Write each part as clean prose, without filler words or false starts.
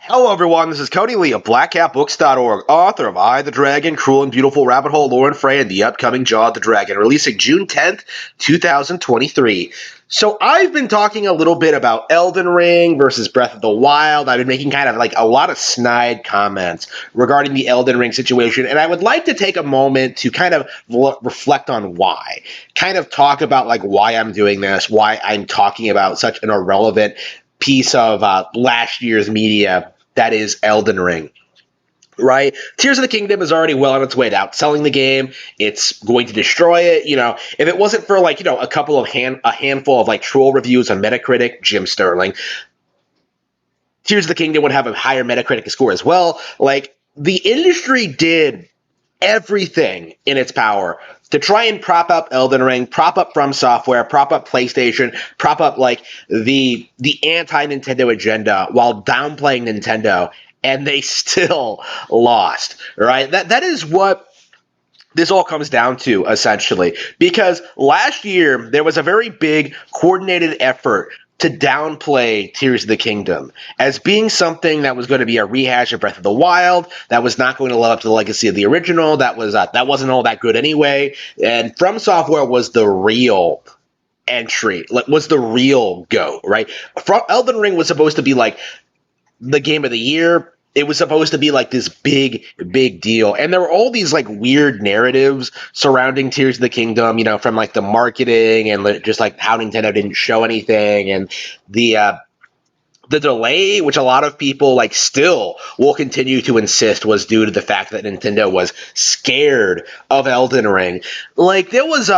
Hello, everyone. This is Cody Lee of BlackCatBooks.org, author of I, the Dragon, Cruel and Beautiful Rabbit Hole, Lore and Frey, and the upcoming Jaw of the Dragon, releasing June 10th, 2023. So I've been talking a little bit about Elden Ring versus Breath of the Wild. I've been making kind of like a lot of snide comments regarding the Elden Ring situation, and I would like to take a moment to kind of reflect on why. Kind of talk about like why I'm doing this, why I'm talking about such an irrelevant piece of last year's media that is Elden Ring. Right? Tears of the Kingdom is already well on its way to outselling the game. It's going to destroy it. If it wasn't for like, a handful of like troll reviews on Metacritic, Jim Sterling, Tears of the Kingdom would have a higher Metacritic score as well. Like the industry did everything in its power to try and prop up Elden Ring, prop up From Software, prop up PlayStation, prop up like the anti-Nintendo agenda while downplaying Nintendo, and they still lost. Right? That is what this all comes down to, essentially, because last year there was a very big coordinated effort to downplay Tears of the Kingdom as being something that was going to be a rehash of Breath of the Wild, that was not going to live up to the legacy of the original, that wasn't all that good anyway, and From Software was the real entry, was the real go, right? Elden Ring was supposed to be like the game of the year. It was supposed to be like this big, big deal. And there were all these like weird narratives surrounding Tears of the Kingdom, from like the marketing and just like how Nintendo didn't show anything, and the delay, which a lot of people like still will continue to insist was due to the fact that Nintendo was scared of Elden Ring. Like there was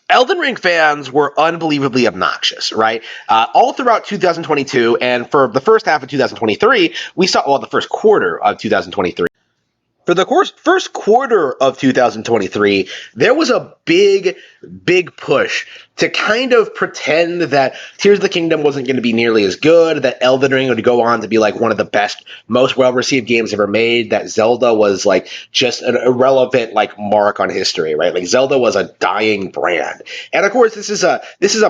Elden Ring fans were unbelievably obnoxious, right? All throughout 2022, and for the first half of 2023, we saw, well, the first quarter of 2023. For the first quarter of 2023, there was a big, big push to kind of pretend that Tears of the Kingdom wasn't going to be nearly as good, that Elden Ring would go on to be like one of the best, most well-received games ever made, that Zelda was like just an irrelevant like mark on history, right? Like Zelda was a dying brand. And of course, this is a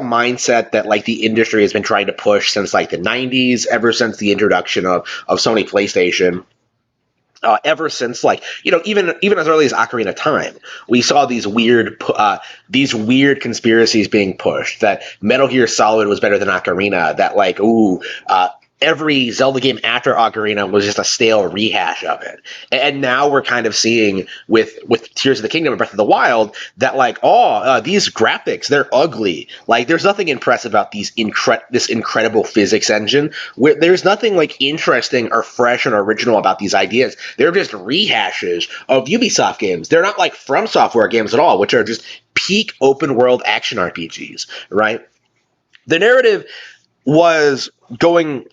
mindset that like the industry has been trying to push since like the 90s, ever since the introduction of Sony PlayStation. Ever since, like, even as early as Ocarina of Time, we saw these weird conspiracies being pushed that Metal Gear Solid was better than Ocarina. That like, every Zelda game after Ocarina was just a stale rehash of it. And now we're kind of seeing with Tears of the Kingdom and Breath of the Wild that like, these graphics, they're ugly. Like there's nothing impressive about this incredible physics engine. Where there's nothing like interesting or fresh and original about these ideas. They're just rehashes of Ubisoft games. They're not like From Software games at all, which are just peak open world action RPGs, right? The narrative was going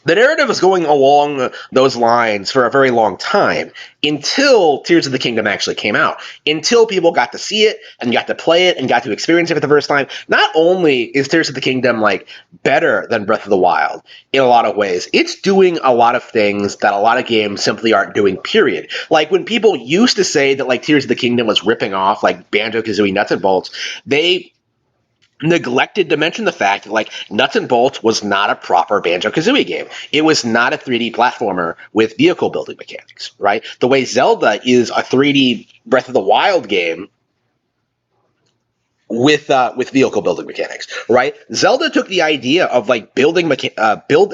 The narrative was going along those lines for a very long time until Tears of the Kingdom actually came out. Until people got to see it and got to play it and got to experience it for the first time. Not only is Tears of the Kingdom like better than Breath of the Wild in a lot of ways, it's doing a lot of things that a lot of games simply aren't doing, period. Like when people used to say that like Tears of the Kingdom was ripping off like Banjo-Kazooie Nuts and Bolts, they neglected to mention the fact that like Nuts and Bolts was not a proper Banjo-Kazooie game. It was not a 3D platformer with vehicle building mechanics, right? The way Zelda is a 3D Breath of the Wild game with vehicle building mechanics, right? Zelda took the idea of like building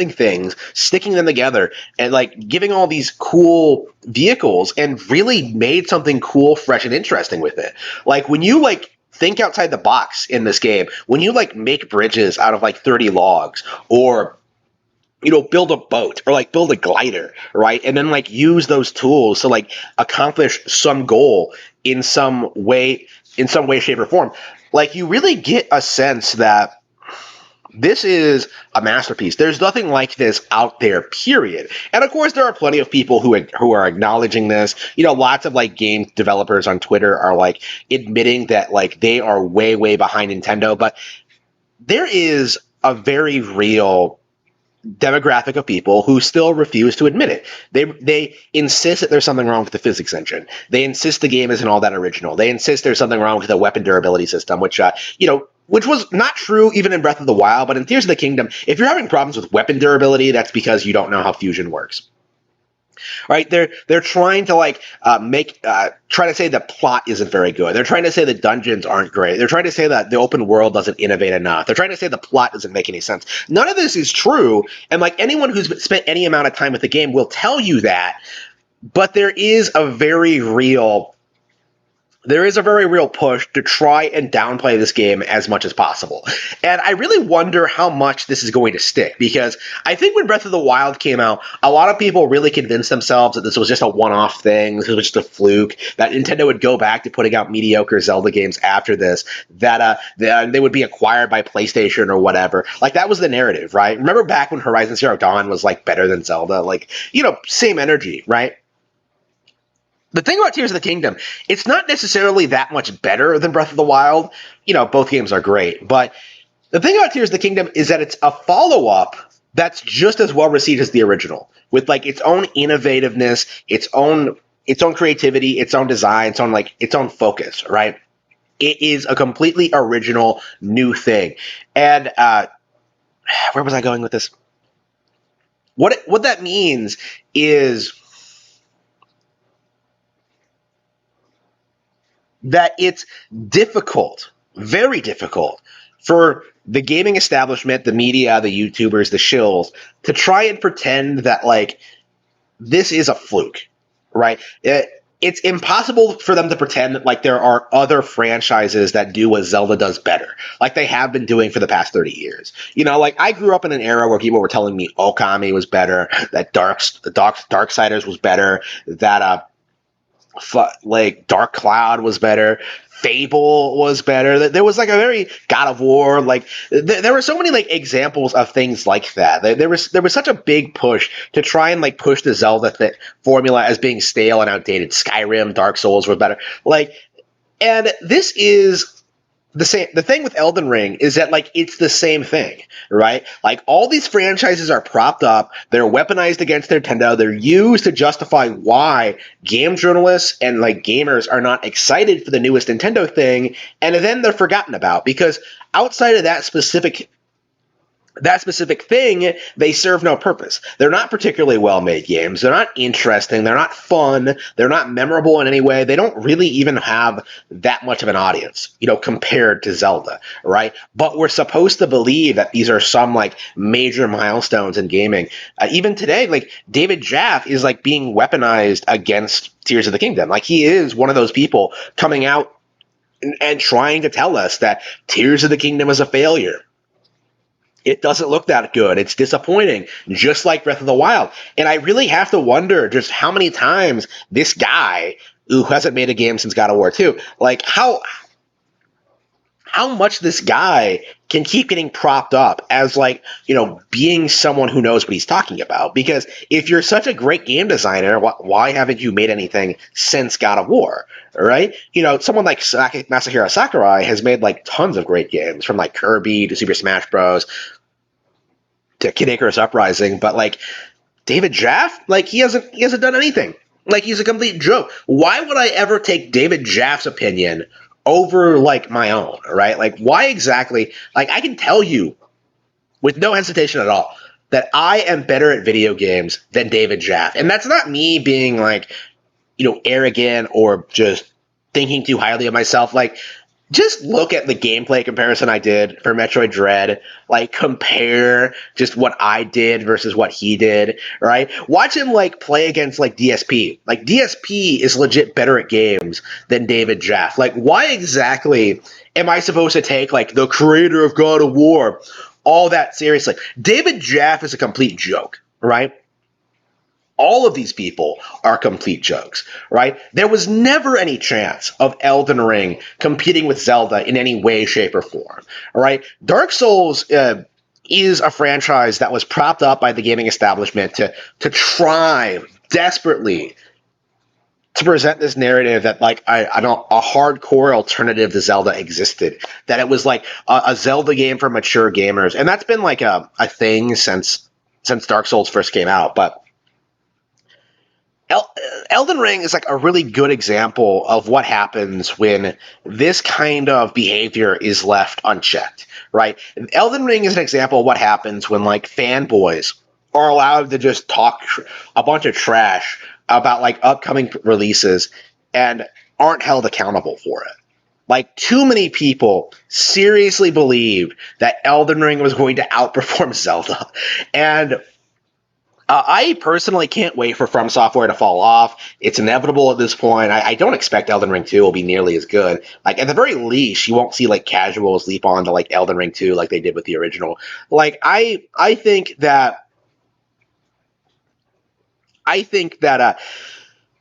things, sticking them together, and like giving all these cool vehicles, and really made something cool, fresh, and interesting with it. Like when you like think outside the box in this game, when you like make bridges out of like 30 logs, or build a boat, or like build a glider, right? And then like use those tools to like accomplish some goal in some way, shape, or form. Like you really get a sense that this is a masterpiece. There's nothing like this out there, period. And of course, there are plenty of people who are acknowledging this. Lots of like game developers on Twitter are like admitting that like they are way, way behind Nintendo. But there is a very real demographic of people who still refuse to admit it. They insist that there's something wrong with the physics engine. They insist the game isn't all that original. They insist there's something wrong with the weapon durability system, which which was not true even in Breath of the Wild, but in Tears of the Kingdom, if you're having problems with weapon durability, that's because you don't know how fusion works. Right? They're trying to like make try to say the plot isn't very good. They're trying to say the dungeons aren't great. They're trying to say that the open world doesn't innovate enough. They're trying to say the plot doesn't make any sense. None of this is true, and like anyone who's spent any amount of time with the game will tell you that. But there is a very real push to try and downplay this game as much as possible. And I really wonder how much this is going to stick, because I think when Breath of the Wild came out, a lot of people really convinced themselves that this was just a one-off thing, this was just a fluke, that Nintendo would go back to putting out mediocre Zelda games after this, that they would be acquired by PlayStation or whatever. Like, that was the narrative, right? Remember back when Horizon Zero Dawn was, like, better than Zelda? Like, same energy, right? The thing about Tears of the Kingdom, it's not necessarily that much better than Breath of the Wild. Both games are great, but the thing about Tears of the Kingdom is that it's a follow-up that's just as well received as the original, with like its own innovativeness, its own creativity, its own design, its own focus, right? It is a completely original new thing. And where was I going with this? What that means is that it's difficult, very difficult, for the gaming establishment, the media, the YouTubers, the shills, to try and pretend that, like, this is a fluke, right? It's impossible for them to pretend that, like, there are other franchises that do what Zelda does better, like they have been doing for the past 30 years. Like, I grew up in an era where people were telling me Okami was better, that Darksiders was better, that like Dark Cloud was better, Fable was better. There was like a very God of War, like there were so many like examples of things like that. There was such a big push to try and like push the Zelda formula as being stale and outdated. Skyrim, Dark Souls were better. Like, and this is the same. The thing with Elden Ring is that, like, it's the same thing, right? Like, all these franchises are propped up, they're weaponized against Nintendo, they're used to justify why game journalists and like gamers are not excited for the newest Nintendo thing, and then they're forgotten about, because outside of that specific thing, they serve no purpose. They're not particularly well-made games. They're not interesting. They're not fun. They're not memorable in any way. They don't really even have that much of an audience, compared to Zelda, right? But we're supposed to believe that these are some like major milestones in gaming. Even today, like David Jaff is like being weaponized against Tears of the Kingdom. Like, he is one of those people coming out and trying to tell us that Tears of the Kingdom is a failure. It doesn't look that good. It's disappointing, just like Breath of the Wild. And I really have to wonder just how many times this guy, who hasn't made a game since God of War 2, like how much this guy can keep getting propped up as, like, being someone who knows what he's talking about. Because if you're such a great game designer, why haven't you made anything since God of War, right? Someone like Masahiro Sakurai has made like tons of great games, from like Kirby to Super Smash Bros. To Kid Icarus Uprising, but like David Jaff, like he hasn't done anything. Like, he's a complete joke. Why would I ever take David Jaff's opinion over like my own, right? Like, why exactly? Like, I can tell you with no hesitation at all that I am better at video games than David Jaff. And that's not me being like, arrogant or just thinking too highly of myself. Like, just look at the gameplay comparison I did for Metroid Dread. Like, compare just what I did versus what he did, right? Watch him like play against like DSP. Like, DSP is legit better at games than David Jaff. Like, why exactly am I supposed to take like the creator of God of War all that seriously? David Jaff is a complete joke, right? All of these people are complete jokes, right? There was never any chance of Elden Ring competing with Zelda in any way, shape, or form, right? Dark Souls is a franchise that was propped up by the gaming establishment to try desperately to present this narrative that, like, I don't, a hardcore alternative to Zelda existed, that it was like a Zelda game for mature gamers, and that's been like a thing since Dark Souls first came out. But El- Elden Ring is like a really good example of what happens when this kind of behavior is left unchecked, right? Elden Ring is an example of what happens when like fanboys are allowed to just talk a bunch of trash about like upcoming releases and aren't held accountable for it. Like too many people seriously believed that Elden Ring was going to outperform Zelda, and I personally can't wait for From Software to fall off. It's inevitable at this point. I don't expect Elden Ring 2 will be nearly as good. Like at the very least, you won't see like casuals leap on to like Elden Ring 2 like they did with the original. Like I think that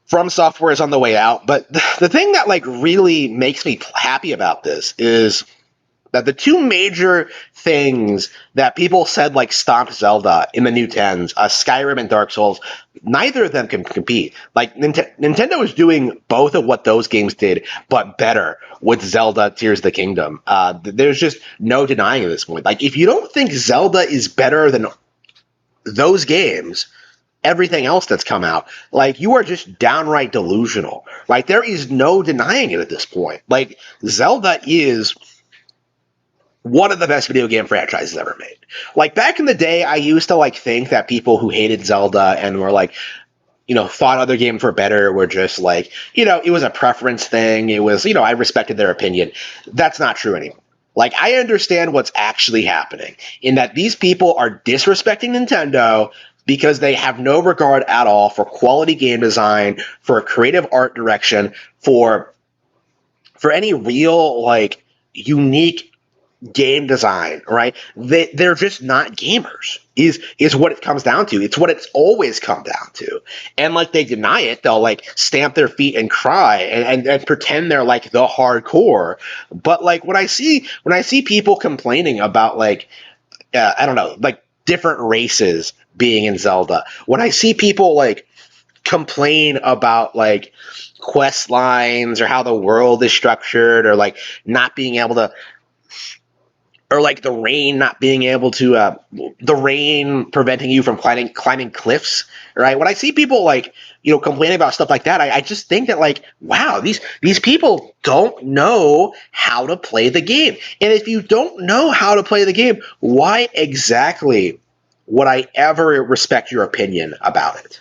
From Software is on the way out, but the thing that like really makes me happy about this is that the two major things that people said like stomped Zelda in the new tens, Skyrim and Dark Souls, neither of them can compete. Like Nintendo is doing both of what those games did, but better with Zelda Tears of the Kingdom. There's just no denying at this point. Like if you don't think Zelda is better than those games, everything else that's come out, like you are just downright delusional. Like there is no denying it at this point. Like Zelda is one of the best video game franchises ever made. Like back in the day, I used to like think that people who hated Zelda and were like, thought other games were better were just like, it was a preference thing. It was, I respected their opinion. That's not true anymore. Like I understand what's actually happening in that these people are disrespecting Nintendo because they have no regard at all for quality game design, for creative art direction, for any real like unique game design, right? They're just not gamers. Is what it comes down to. It's what it's always come down to. And like they deny it, they'll like stamp their feet and cry and pretend they're like the hardcore. But like when I see people complaining about like I don't know, like different races being in Zelda, when I see people like complain about like quest lines or how the world is structured or like not being able to or like the rain not being able to the rain preventing you from climbing cliffs, right? When I see people like complaining about stuff like that, I just think that like wow, these people don't know how to play the game. And if you don't know how to play the game, why exactly would I ever respect your opinion about it?